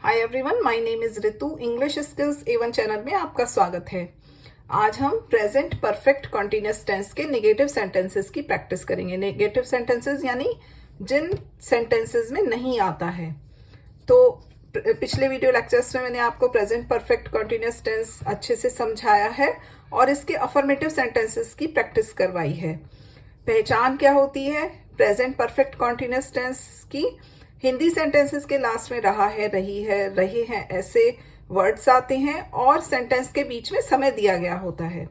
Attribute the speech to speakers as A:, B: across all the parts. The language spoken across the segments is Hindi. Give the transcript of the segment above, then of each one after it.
A: Hi everyone, my name is Ritu. English skills A1 channel में आपका स्वागत है। आज हम प्रेजेंट परफेक्ट कॉन्टिन्यूअस टेंस के नेगेटिव सेंटेंसेस की प्रैक्टिस करेंगे। नेगेटिव सेंटेंसेस यानी जिन सेंटेंसेस में नहीं आता है। तो पिछले वीडियो लेक्चर्स में मैंने आपको प्रेजेंट परफेक्ट कॉन्टिन्यूअस टेंस अच्छे से समझाया है और इसके अफर्मेटिव सेंटेंसेस की प्रैक्टिस करवाई है। पहचान क्या होती है प्रेजेंट परफेक्ट कॉन्टिन्यूअस टेंस की? हिंदी सेंटेंसेस के लास्ट में रहा है, रही है, रहे हैं ऐसे वर्ड्स आते हैं और सेंटेंस के बीच में समय दिया गया होता है।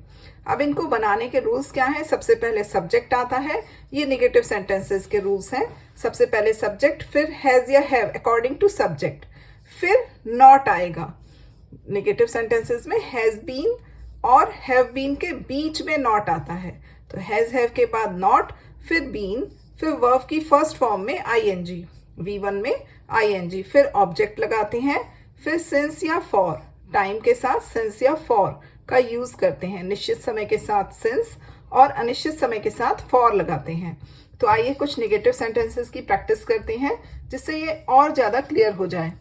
A: अब इनको बनाने के रूल्स क्या हैं? सबसे पहले सब्जेक्ट आता है। ये नेगेटिव सेंटेंसेस के रूल्स हैं। सबसे पहले सब्जेक्ट, फिर हैज या हैव अकॉर्डिंग टू सब्जेक्ट, फिर नॉट आएगा। नेगेटिव सेंटेंसेस में हैज बीन और हैव बीन के बीच में नॉट आता है। तो हैज हैव के बाद नॉट, फिर बीन, फिर वर्ब की फर्स्ट फॉर्म में आईएनजी, V1 में आईएनजी, फिर ऑब्जेक्ट लगाते हैं, फिर सिंस या फॉर, टाइम के साथ सिंस या फॉर का यूज करते हैं। निश्चित समय के साथ सिंस और अनिश्चित समय के साथ फॉर लगाते हैं। तो आइए कुछ नेगेटिव सेंटेंसेस की प्रैक्टिस करते हैं जिससे ये और ज्यादा क्लियर हो जाए।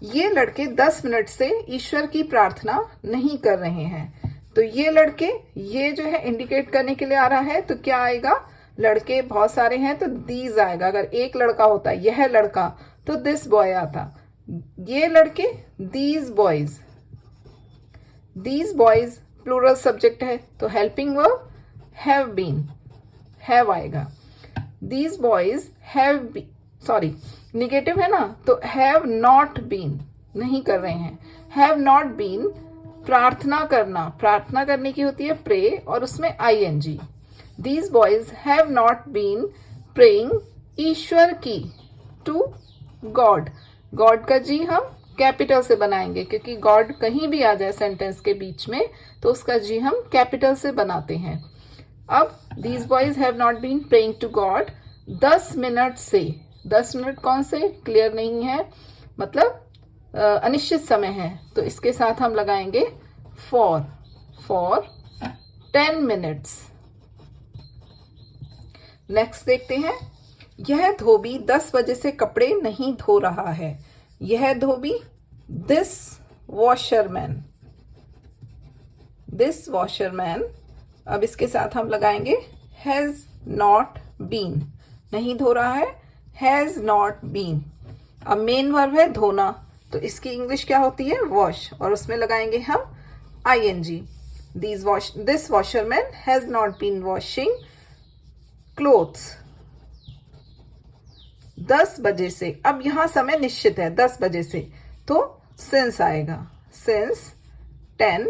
A: ये लड़के 10 मिनट से ईश्वर की प्रार्थना नहीं कर रहे हैं। तो ये लड़के, ये जो है इंडिकेट करने के लिए आ रहा है। तो क्या आएगा? लड़के बहुत सारे हैं तो दीज आएगा। अगर एक लड़का होता, यह लड़का, तो दिस बॉय आता। ये लड़के, these boys. These boys plural subject है तो helping verb have been, have आएगा। These boys have be, sorry negative है ना, तो हैव नॉट बीन, नहीं कर रहे हैं। हैव नॉट बीन, प्रार्थना करना, प्रार्थना करने की होती है प्रे और उसमें ING. These boys have not been praying ईश्वर की, to God। God का जी हम कैपिटल से बनाएंगे क्योंकि God कहीं भी आ जाए सेंटेंस के बीच में तो उसका जी हम कैपिटल से बनाते हैं। अब these boys have not been praying to God 10 minute से। 10 मिनट कौन से? क्लियर नहीं है, मतलब अनिश्चित समय है। तो इसके साथ हम लगाएंगे फॉर 10 मिनट्स। नेक्स्ट देखते हैं। यह धोबी 10 बजे से कपड़े नहीं धो रहा है। यह धोबी, दिस वॉशरमैन, दिस वॉशरमैन। अब इसके साथ हम लगाएंगे हैज नॉट बीन, नहीं धो रहा है, हैज नॉट बीन। अब मेन वर्ब है धोना, तो इसकी इंग्लिश क्या होती है? वॉश, और उसमें लगाएंगे हम ING. This washerman has not been washing clothes 10 बजे से। अब यहां समय निश्चित है 10 बजे से, तो सिंस आएगा। सिंस 10,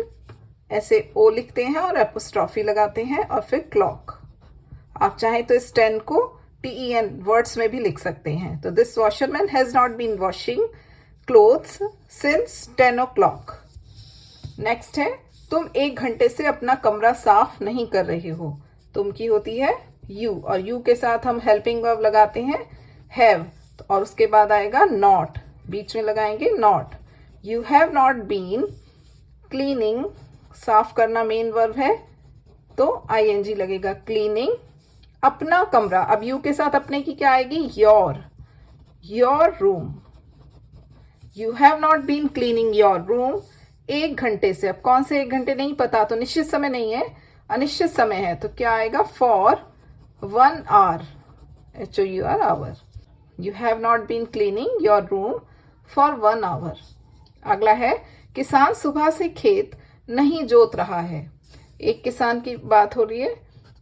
A: ऐसे ओ लिखते हैं और एपोस्ट्रॉफी लगाते हैं और फिर क्लॉक। आप चाहें तो इस 10 को TEN वर्ड्स में भी लिख सकते हैं। तो this washerman has not been washing clothes since 10 o'clock। Next है, तुम 1 घंटे से अपना कमरा साफ नहीं कर रहे हो। तुम की होती है यू, और यू के साथ हम हेल्पिंग वर्ब लगाते हैं हैव, और उसके बाद आएगा नॉट, बीच में लगाएंगे not. You have not been cleaning, साफ करना मेन वर्ब है तो आईएनजी लगेगा, क्लीनिंग अपना कमरा। अब यू के साथ अपने की क्या आएगी? Your room. You have not been cleaning your room 1 घंटे से। अब कौन से 1 घंटे नहीं पता, तो निश्चित समय नहीं है, अनिश्चित समय है। तो क्या आएगा? For 1 hour, HOUR hour। You have not been cleaning your room for 1 hour। अगला है, किसान सुबह से खेत नहीं जोत रहा है। एक किसान की बात हो रही है।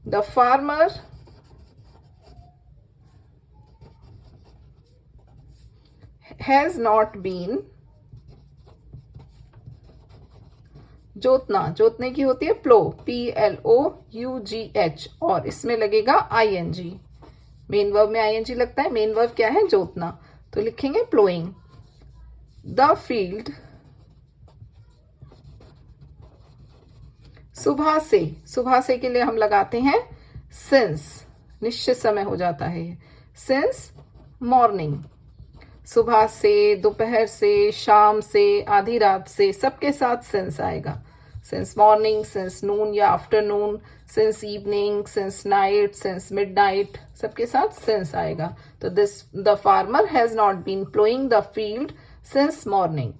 A: The farmer has not been, जोतना, जोतने की होती है प्लो, PLOUGH, और इसमें लगेगा आईएनजी। मेन वर्ब में आईएनजी लगता है। मेन वर्ब क्या है? जोतना। तो लिखेंगे प्लोइंग। द फील्ड, सुबह से, सुबह से के लिए हम लगाते हैं सिंस, निश्चित समय हो जाता है सिंस मॉर्निंग। सुबह से, दोपहर से, शाम से, आधी रात से, सबके साथ सिंस आएगा। सिंस मॉर्निंग, सिंस नून या afternoon, since evening, since night, since midnight, सबके साथ सिंस आएगा। तो the farmer has not been ploughing the field since morning.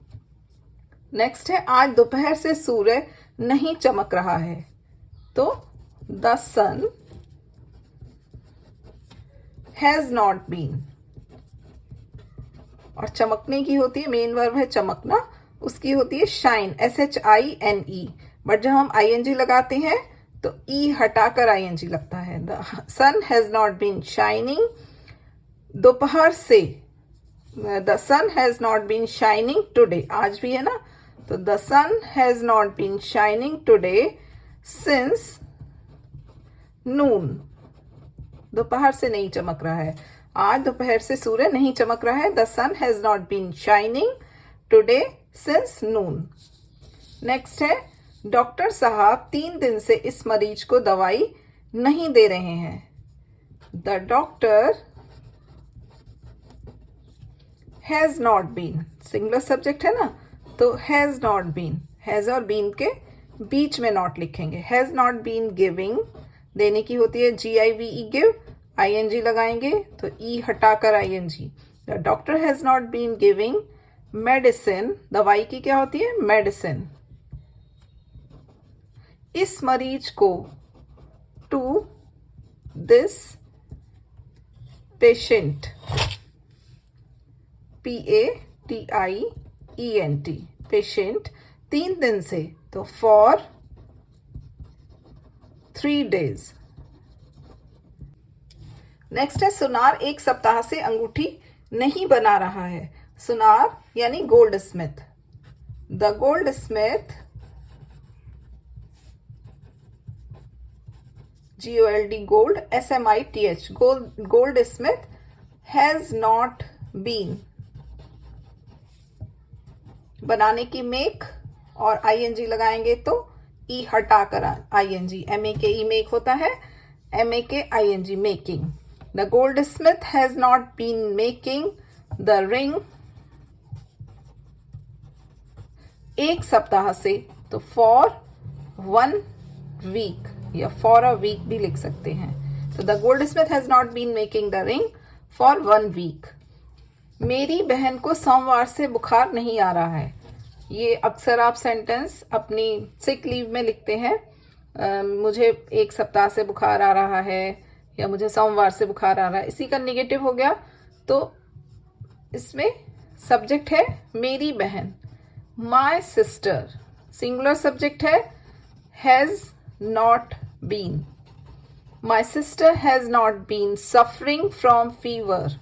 A: Next है आज दोपहर से सूर्य नहीं चमक रहा है, तो the sun has not been. और चमकने की होती है, मेन वर्ब है चमकना, उसकी होती है शाइन, SHINE। बट जब हम ING लगाते हैं तो ई हटाकर ING लगता है। The sun has not been shining दोपहर से, the sun has not been shining today, आज भी है ना, तो the sun has not been shining today since noon. दोपहर से नहीं चमक रहा है, आज दोपहर से सूर्य नहीं चमक रहा है। The sun has not been shining today since noon. Next है डॉक्टर साहब 3 दिन से इस मरीज को दवाई नहीं दे रहे हैं। The doctor has not been, singular subject है ना, तो हैज नॉट बीन, हैज और बीन के बीच में नॉट लिखेंगे। हैज नॉट बीन गिविंग, देने की होती है GIVE गिव, ING लगाएंगे तो ई हटाकर ING। The doctor has not been giving medicine, दवाई की क्या होती है मेडिसिन, इस मरीज को, to this patient, PATIENT, patient 3 दिन से, तो फॉर 3 days। नेक्स्ट है सुनार 1 सप्ताह से अंगूठी नहीं बना रहा है। सुनार यानी goldsmith. The goldsmith, GOLD gold, SMITH goldsmith has not been, बनाने की मेक और ING लगाएंगे तो ई हटाकर ING, MAKE मेक होता है, MAKING making. The goldsmith has not been making the ring 1 सप्ताह से, तो फॉर 1 वीक या फॉर अ वीक भी लिख सकते हैं। तो the goldsmith has not been making the ring for 1 week. मेरी बहन को सोमवार से बुखार नहीं आ रहा है। ये अक्सर आप सेंटेंस अपनी सिक लीव में लिखते हैं, मुझे 1 सप्ताह से बुखार आ रहा है या मुझे सोमवार से बुखार आ रहा है, इसी का निगेटिव हो गया। तो इसमें सब्जेक्ट है मेरी बहन, माई सिस्टर, सिंगुलर सब्जेक्ट है has not been. My sister has not been suffering from fever.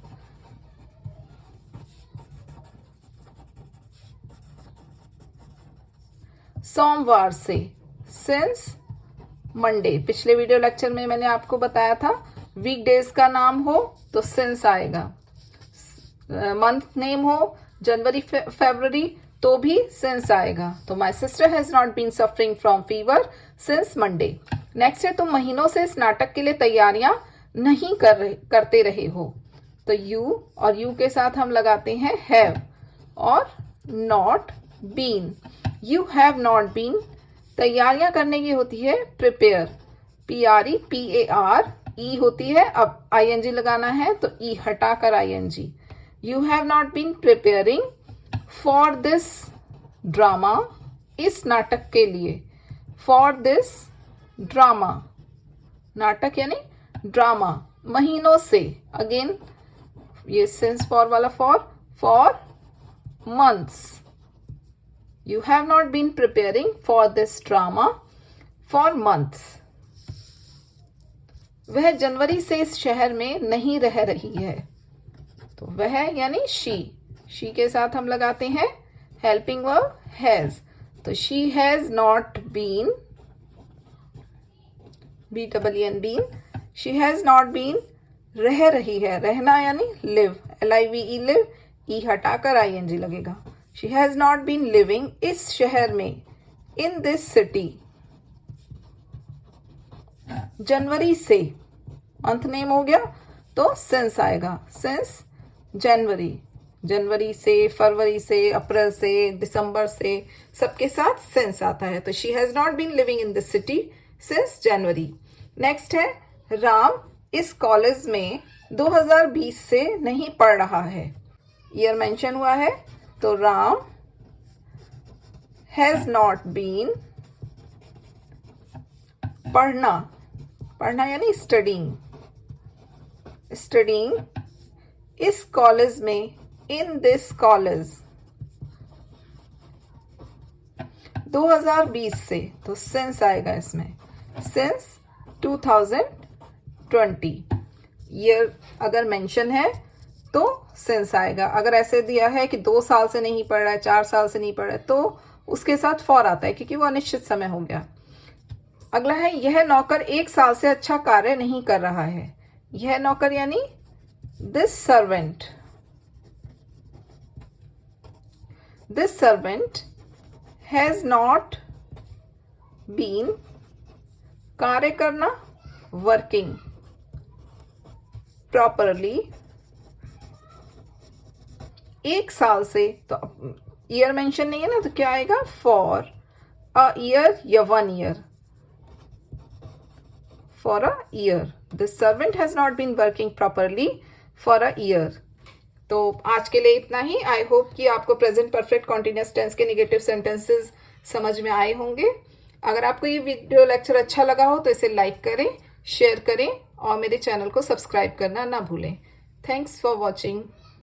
A: सोमवार से, सिंस मंडे। पिछले वीडियो लेक्चर में मैंने आपको बताया था वीकडेज का नाम हो तो सिंस आएगा, मंथ नेम हो जनवरी फरवरी तो भी सिंस आएगा। तो my sister has not been suffering from fever since Monday. Next है तुम महीनों से इस नाटक के लिए तैयारियां नहीं करते रहे हो, तो यू और यू के साथ हम लगाते हैं हैव और not been. You have not been, तैयारियां करने की होती है प्रिपेयर, PREPAR, ई होती है, अब ING लगाना है तो ई हटाकर ING। You have not been preparing for this drama, इस नाटक के लिए, फॉर दिस ड्रामा, नाटक यानी ड्रामा, महीनों से, अगेन ये सिंस फॉर वाला for months. You have not been preparing for this drama for months. वह जनवरी से इस शहर में नहीं रह रही है, तो वह यानी शी के साथ हम लगाते हैं हेल्पिंग वर्ब हैज। तो she has not been, BEEN, she has not been रह रही है, रहना यानी लिव, LIVE लिव, ई हटाकर ING लगेगा। She has not been living, इस शहर में, इन दिस सिटी, जनवरी से, मंथ नेम हो गया तो सिंस आएगा, सिंस जनवरी, जनवरी से, फरवरी से, अप्रैल से, दिसंबर से, सबके साथ सिंस आता है। तो she has not been living in this city since January. Next है राम इस कॉलेज में 2020 से नहीं पढ़ रहा है। ईयर मेंशन हुआ है तो राम हैज नॉट बीन, पढ़ना, पढ़ना यानी स्टडिंग, स्टडिंग इस कॉलेज में, इन दिस कॉलेज। 2020 से, तो सिंस आएगा इसमें, सिंस 2020। ईयर अगर मेंशन है तो सिंस आएगा। अगर ऐसे दिया है कि 2 साल से नहीं पढ़ रहा है, 4 साल से नहीं पढ़ रहा है, तो उसके साथ फॉर आता है क्योंकि वो अनिश्चित समय हो गया। अगला है यह नौकर 1 साल से अच्छा कार्य नहीं कर रहा है। यह नौकर यानी this servant, this servant has not been, कार्य करना वर्किंग प्रॉपरली, 1 साल से, तो ईयर मेंशन नहीं है ना, तो क्या आएगा, फॉर अ ईयर या 1 year, for a year. The servant has not been working properly for a year. तो आज के लिए इतना ही। आई होप कि आपको प्रेजेंट परफेक्ट कॉन्टिन्यूअस टेंस के नेगेटिव सेंटेंसेस समझ में आए होंगे। अगर आपको ये वीडियो लेक्चर अच्छा लगा हो तो इसे लाइक करें, शेयर करें और मेरे चैनल को सब्सक्राइब करना ना भूलें। Thanks for watching.